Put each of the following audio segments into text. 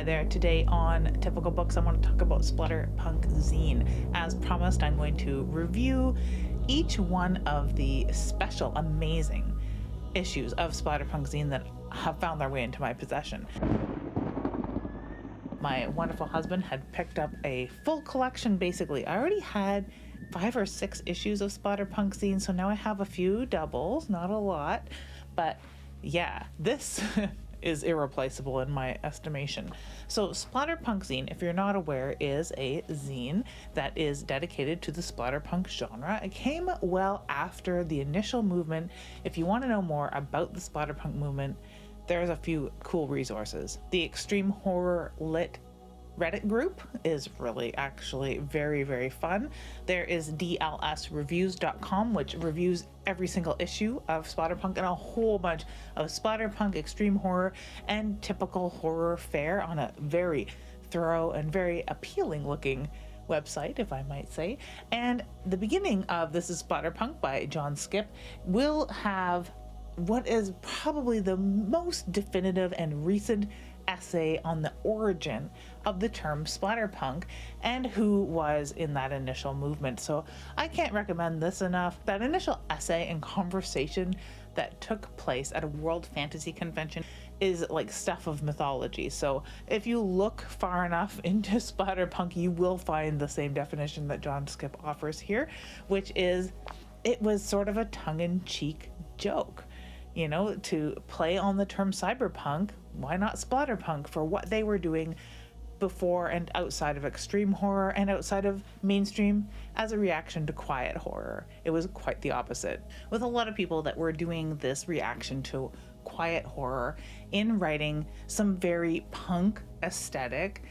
Hi there. Today on Typical Books, I want to talk about Splatterpunk Zine. As promised, I'm going to review each one of the special, amazing issues of Splatterpunk Zine that have found their way into my possession. My wonderful husband had picked up a full collection, basically. I already had 5 or 6 issues of Splatterpunk Zine, so now I have a few doubles, not a lot, but yeah, this is irreplaceable in my estimation. So Splatterpunk Zine, if you're not aware, is a zine that is dedicated to the splatterpunk genre. It came well after the initial movement. If you want to know more about the splatterpunk movement, there's a few cool resources. The Extreme Horror Lit Reddit group is really actually very, very fun. There is dlsreviews.com, which reviews every single issue of Splatterpunk and a whole bunch of Splatterpunk, extreme horror, and typical horror fare on a very thorough and very appealing looking website, if I might say. And the beginning of This is Splatterpunk by John Skip will have what is probably the most definitive and recent essay on the origin of the term splatterpunk and who was in that initial movement. So I can't recommend this enough. That initial essay and conversation that took place at a World Fantasy Convention is like stuff of mythology. So if you look far enough into splatterpunk, you will find the same definition that John Skip offers here, which is it was sort of a tongue-in-cheek joke. You know, to play on the term cyberpunk, why not splatterpunk for what they were doing before and outside of extreme horror and outside of mainstream as a reaction to quiet horror. It was quite the opposite, with a lot of people that were doing this reaction to quiet horror in writing some very punk aesthetic,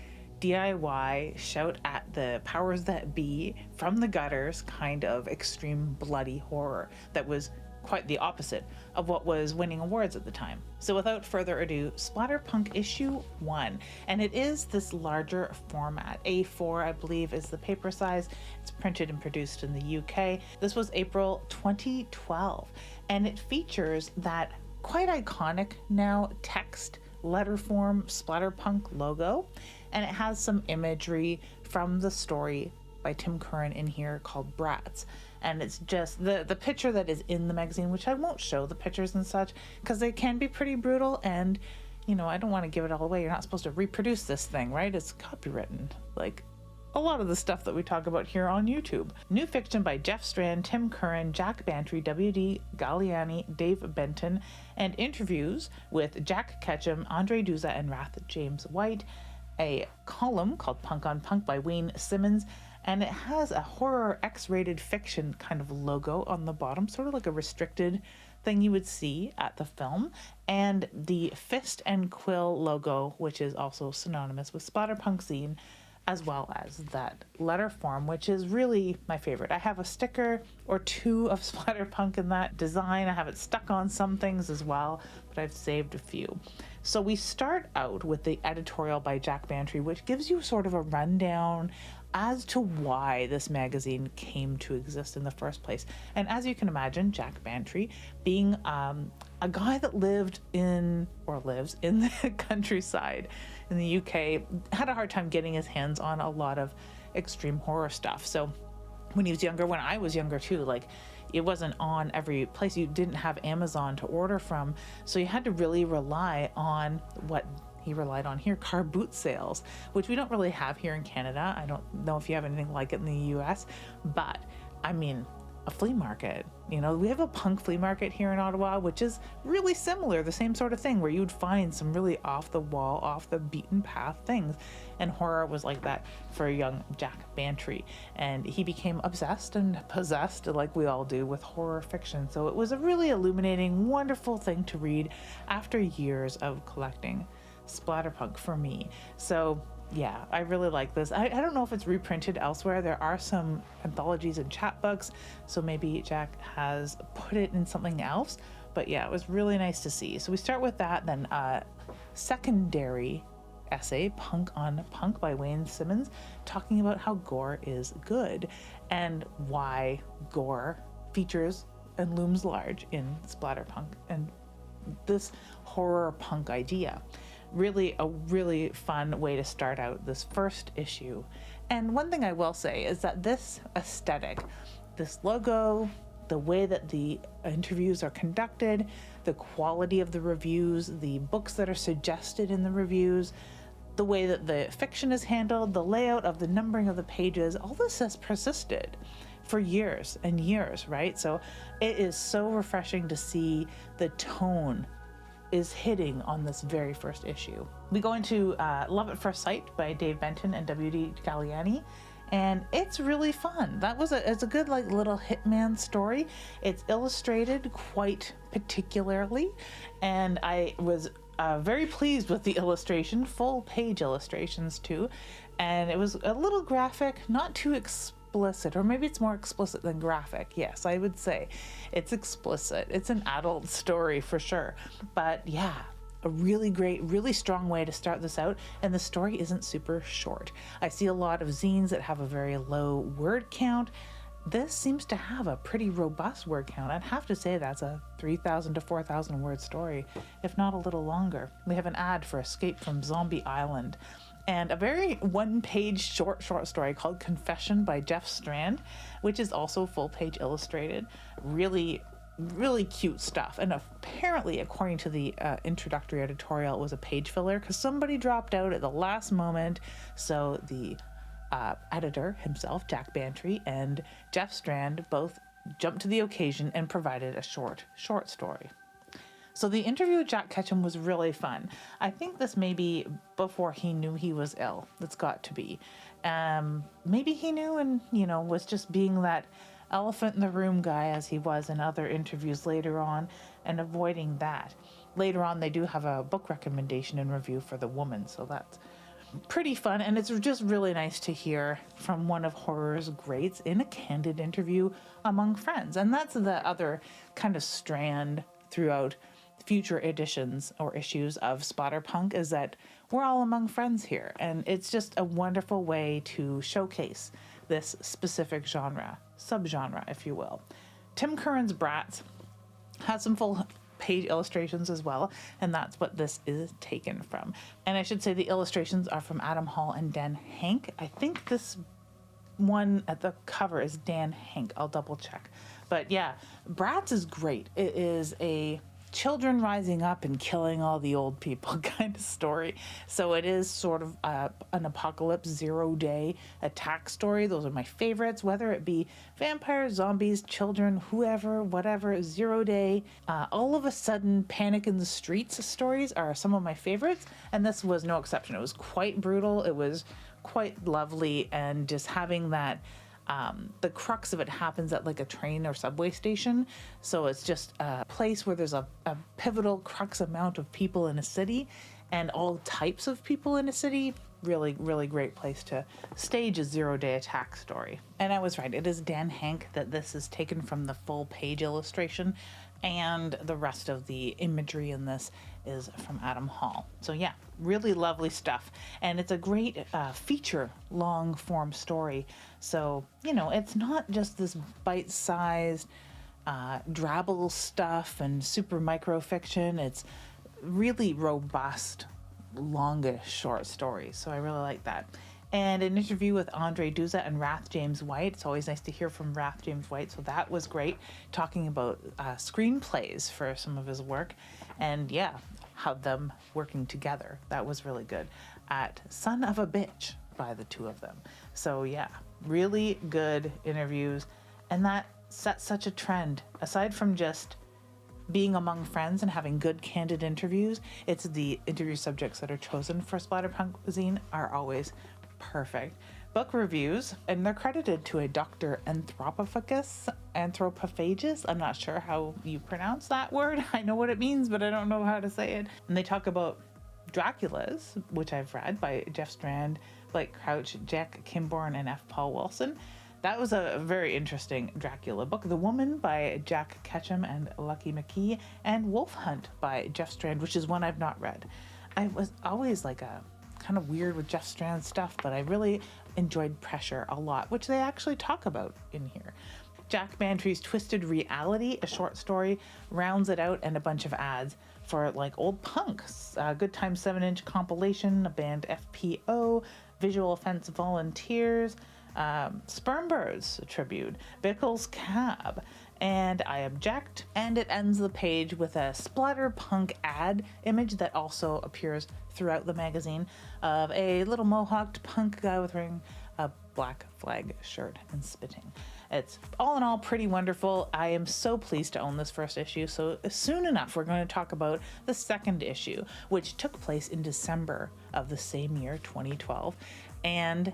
DIY, shout at the powers that be from the gutters kind of extreme bloody horror that was quite the opposite of what was winning awards at the time. So without further ado, Splatterpunk issue 1, and it is this larger format. A4, I believe, is the paper size. It's printed and produced in the UK. This was April 2012, and it features that quite iconic now text letter form Splatterpunk logo, and it has some imagery from the story by Tim Curran in here called Brats. And it's just the picture that is in the magazine, which I won't show the pictures and such because they can be pretty brutal, and you know, I don't want to give it all away. You're not supposed to reproduce this thing, right? It's copywritten, like a lot of the stuff that we talk about here on YouTube. New fiction by Jeff Strand, Tim Curran, Jack Bantry, W.D. Gagliani, Dave Benton, and interviews with Jack Ketchum, Andre Duza, and Wrath James White. A column called Punk on Punk by Wayne Simmons, and it has a horror X-rated fiction kind of logo on the bottom, sort of like a restricted thing you would see at the film, and the Fist and Quill logo, which is also synonymous with Splatterpunk Zine, as well as that letter form, which is really my favorite. I have a sticker or 2 of Splatterpunk in that design. I have it stuck on some things as well, but I've saved a few. So we start out with the editorial by Jack Bantry, which gives you sort of a rundown as to why this magazine came to exist in the first place. And as you can imagine, Jack Bantry, being a guy that lived in, or lives in the countryside in the UK, had a hard time getting his hands on a lot of extreme horror stuff. So when he was younger, when I was younger too, like it wasn't on every place. You didn't have Amazon to order from. So you had to really rely on what he relied on here, car boot sales, which we don't really have here in Canada. I don't know if you have anything like it in the US, but I mean, a flea market. You know, we have a punk flea market here in Ottawa, which is really similar, the same sort of thing, where you'd find some really off the wall, off the beaten path things. And horror was like that for young Jack Bantry. And he became obsessed and possessed, like we all do, with horror fiction. So it was a really illuminating, wonderful thing to read after years of collecting Splatterpunk for me. So yeah, I really like this. I don't know if it's reprinted elsewhere. There are some anthologies and chapbooks, so maybe Jack has put it in something else. But yeah, it was really nice to see. So we start with that, then secondary essay, Punk on Punk by Wayne Simmons, talking about how gore is good and why gore features and looms large in Splatterpunk and this horror punk idea. really a really fun way to start out this first issue. And one thing I will say is that this aesthetic, this logo, the way that the interviews are conducted, the quality of the reviews, the books that are suggested in the reviews, the way that the fiction is handled, the layout of the numbering of the pages, all this has persisted for years and years, right? So it is so refreshing to see the tone is hitting on this very first issue. We go into Love at First Sight by Dave Benton and W.D. Gagliani, and it's really fun. It's a good like little hitman story. It's illustrated quite particularly, and I was very pleased with the illustration, full page illustrations too, and it was a little graphic, not too explicit, or maybe it's more explicit than graphic. Yes, I would say it's explicit. It's an adult story for sure, but yeah, a really great, really strong way to start this out, and the story isn't super short. I see a lot of zines that have a very low word count. This seems to have a pretty robust word count. I'd have to say that's a 3,000 to 4,000 word story, if not a little longer. We have an ad for Escape from Zombie Island, and a very one-page short story called Confession by Jeff Strand, which is also full-page illustrated. Really cute stuff. And apparently, according to the introductory editorial, it was a page filler because somebody dropped out at the last moment. So the editor himself, Jack Bantry, and Jeff Strand both jumped to the occasion and provided a short story. So the interview with Jack Ketchum was really fun. I think this may be before he knew he was ill. It's got to be. Maybe he knew and, was just being that elephant in the room guy as he was in other interviews later on, and avoiding that. Later on, they do have a book recommendation and review for The Woman, so that's pretty fun, and it's just really nice to hear from one of horror's greats in a candid interview among friends. And that's the other kind of strand throughout future editions or issues of Splatterpunk, is that we're all among friends here, and it's just a wonderful way to showcase this specific subgenre, if you will. Tim Curran's Bratz has some full page illustrations as well, and that's what this is taken from. And I should say the illustrations are from Adam Hall and Dan Henk. I think this one at the cover is Dan Henk. I'll double check. But yeah, Bratz is great. It is a children rising up and killing all the old people kind of story. So it is sort of an apocalypse 0-day attack story. Those are my favorites, whether it be vampires, zombies, children, whoever, whatever, 0-day. All of a sudden, panic in the streets stories are some of my favorites, and this was no exception. It was quite brutal. It was quite lovely, and just having that the crux of it happens at like a train or subway station. So it's just a place where there's a pivotal crux amount of people in a city, and all types of people in a city. Really, really great place to stage a 0-day attack story. And I was right, it is Dan Henk that this is taken from the full page illustration, and the rest of the imagery in this is from Adam Hall. So yeah, really lovely stuff. And it's a great feature long form story. So, it's not just this bite-sized drabble stuff and super micro fiction. It's really robust, longish short stories. So I really like that. And an interview with Andre Duza and Rath James White. It's always nice to hear from Rath James White, so that was great. Talking about screenplays for some of his work, and yeah, how them working together. That was really good. At Son of a Bitch by the two of them. So yeah, really good interviews, and that sets such a trend. Aside from just being among friends and having good candid interviews, it's the interview subjects that are chosen for Splatterpunk zine are always perfect. Book reviews, and they're credited to a Dr. Anthropophagus. I'm not sure how you pronounce that word. I know what it means, but I don't know how to say it. And they talk about Dracula's, which I've read, by Jeff Strand, Blake Crouch, Jack Kimborn, and F. Paul Wilson. That was a very interesting Dracula book. The Woman by Jack Ketchum and Lucky McKee, and Wolf Hunt by Jeff Strand, which is one I've not read. I was always like a kind of weird with Jeff Strand stuff, but I really enjoyed Pressure a lot, which they actually talk about in here. Jack Bantry's Twisted Reality, a short story, rounds it out, and a bunch of ads for like old punks. Good Time 7-inch compilation, a band FPO, Visual Offense Volunteers, Sperm Birds tribute, Bickle's Cab, and I Object. And it ends the page with a Splatterpunk ad image that also appears throughout the magazine of a little mohawked punk guy with wearing a black flag shirt and spitting. It's all in all pretty wonderful. I am so pleased to own this first issue. So soon enough, we're going to talk about the second issue, which took place in December of the same year, 2012. And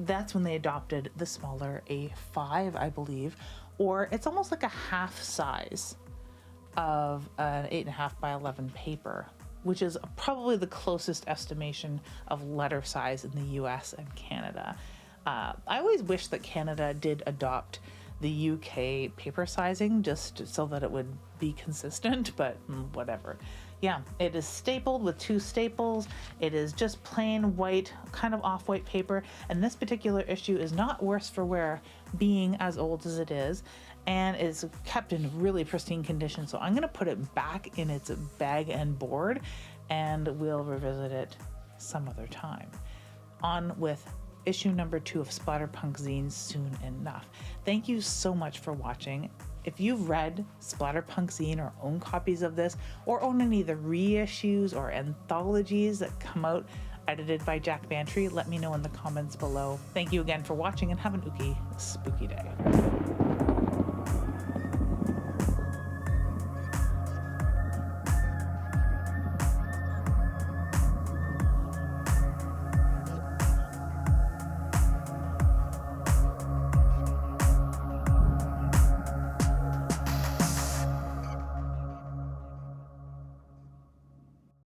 that's when they adopted the smaller A5, I believe, or it's almost like a half size of an 8.5 by 11 paper, which is probably the closest estimation of letter size in the US and Canada. I always wish that Canada did adopt the UK paper sizing just so that it would be consistent, but whatever. Yeah, it is stapled with 2 staples. It is just plain white, kind of off-white paper, and this particular issue is not worse for wear, being as old as it is, and is kept in really pristine condition. So I'm going to put it back in its bag and board, and we'll revisit it some other time. On with issue number 2 of Splatterpunk Zine soon enough. Thank you so much for watching. If you've read Splatterpunk Zine or own copies of this, or own any of the reissues or anthologies that come out edited by Jack Bantry, let me know in the comments below. Thank you again for watching, and have an ooky spooky day.